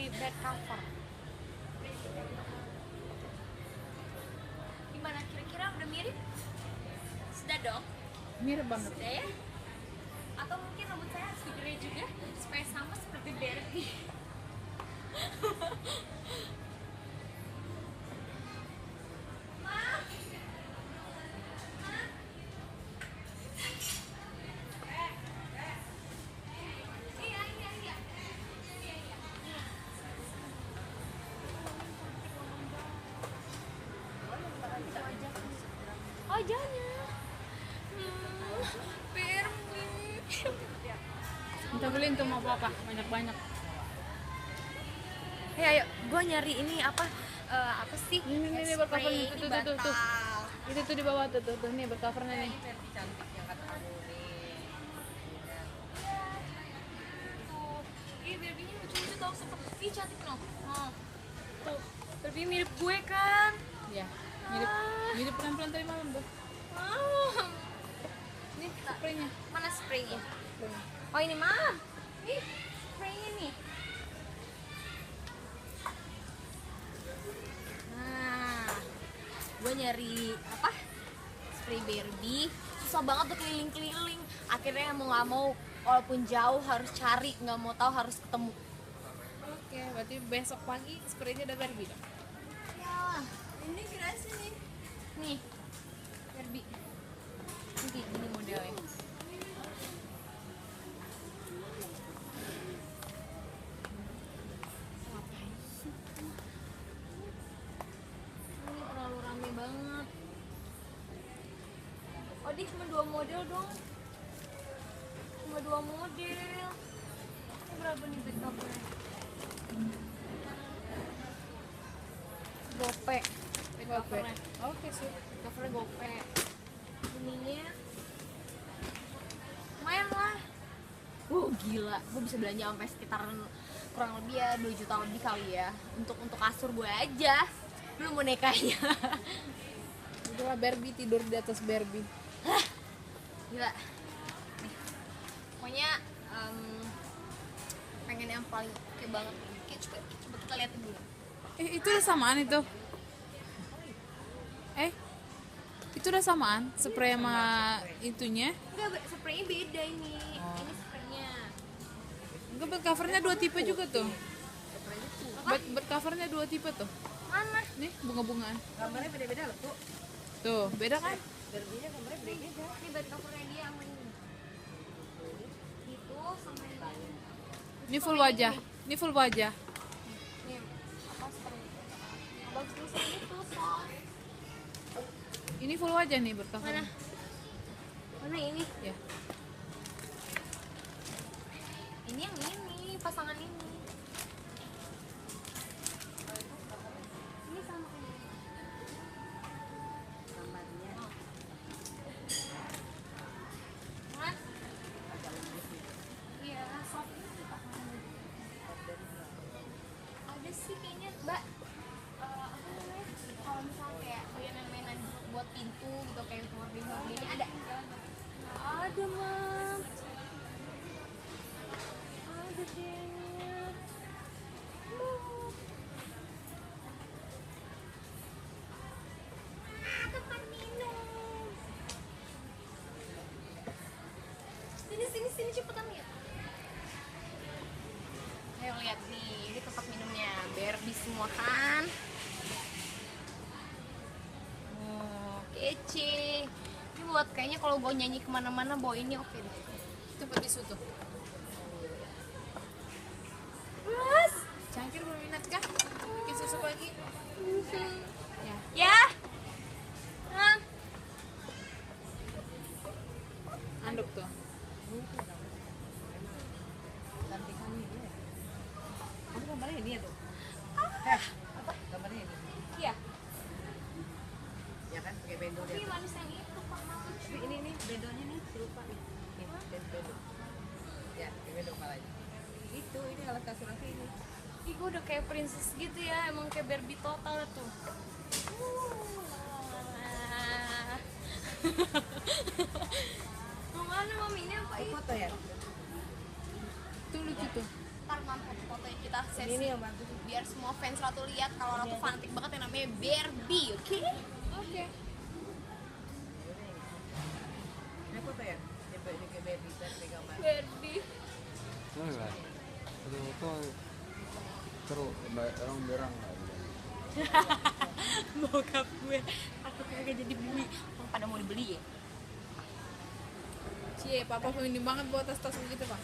bed cover. Gimana kira-kira udah mirip? Sudah dong? Mirip banget. Sudah ya? Atau mungkin rambut saya harus digere juga supaya sama seperti Barbie. Wajahnya Barbie. Kita beliin tuh mau apa? Banyak-banyak. Ayo, gue nyari ini apa sih? Ini bercover Spray, nih, ini tuh. bantal. Itu tuh di bawah tuh. Nih bercovernya nih. Cantik yang kata kamu nih. Tuh, ini Barbie-nya lucu-lucu tau, seperti cantik no. Tuh, Barbie mirip gue kan? Ya, mirip pelan-pelan tadi malam tuh. Ini Spraynya. mana spraynya? Oh ini mam, nih spraynya nih. Nah, gue nyari apa? Spray Barbie. Susah banget tuh keliling-keliling. Akhirnya mau nggak mau, walaupun jauh harus cari, nggak mau tahu harus ketemu. Oke, berarti besok pagi spraynya udah Barbie dong. Ya, ini kerasa nih. Nih, Barbie. Ini modelnya. Ini terlalu rame banget. Oh, dia cuma 2 model dong. Cuma 2 model. Ini berapa nih bed covernya? Gope. Bed covernya. Oke sih. Covernya gope. Ininya lumayan lah. Gila, gue bisa belanja sampai sekitaran kurang lebih ya 2 juta lebih kali ya untuk kasur gue aja, belum bonekanya. Itulah Barbie tidur di atas Barbie. Gila. Nih. Pokoknya pengen yang paling oke banget. Oke, coba kita lihat dulu. Itu udah samaan itu. Itu udah samaan spray sama itunya. Enggak, spraynya beda ini. Ini spraynya. Enggak, bed covernya 2 tipe juga tuh. Bed covernya 2 tipe tuh. Mana? Nih bunga-bungaan. Gambarnya beda-beda loh, tuh. Tuh, beda kan? Barbie-nya gambarnya beda-beda. Ini bed covernya dia sama ini. Itu sama ini. Ini full wajah. Ini full wajah. Nih, apa spray? Bagus tulisan itu, soft. Ini full wajah nih bed cover. Mana? Mana ini? Ya. Ini yang ini, pasangan ini. Ini sama ini. Gambarnya Mas? Iya, soft. Ada sih kayaknya, Mbak. Apa namanya? Kalau misalnya kayak mainan-mainan buat pintu gitu, kayak hording-hording ini ada. Ada, Mam. Ada kayaknya. Tempat minum. Sini cepetan lihat. Ayo lihat nih, ini tempat minumnya Barbie semua kan. Kece. Ini buat kayaknya kalau gue nyanyi kemana-mana bawa ini oke deh. Tempat bisu tuh. Mas, Cangkir berminat kah? Bikin susu pagi? Ya. ya. Nah, Anduk tuh. cantikannya dia. Kamu gambarnya dia tuh. Apa? Gambarnya ini. iya. Ya kan, pakai bendo Ini dia. manis yang itu Pak Mama. Ini bendonya nih serupa nih. Nih, bendo. Ya, pakai bendo kalanya. Itu, ini alat kasur aku ini. Ih, gue udah kayak princess gitu ya, emang kayak Barbie total tuh. Mau mana mami ini apa Ini ini? foto ya? Tuh lucu tuh. Ntar mam fotonya kita obsesi. Ini yang bagus. Biar semua fans Ratu lihat kalau Ratu fanatik banget yang namanya Barbie, oke? Oke. Ini foto ya? Dia kayak baby tapi gambar. Barbie. Enggak. Itu terus orang berang lah. Bokap gue, aku kagak jadi beli. Orang pada mau dibeli ya? Cie, papa feminin banget buat tas-tas begitu, Pak.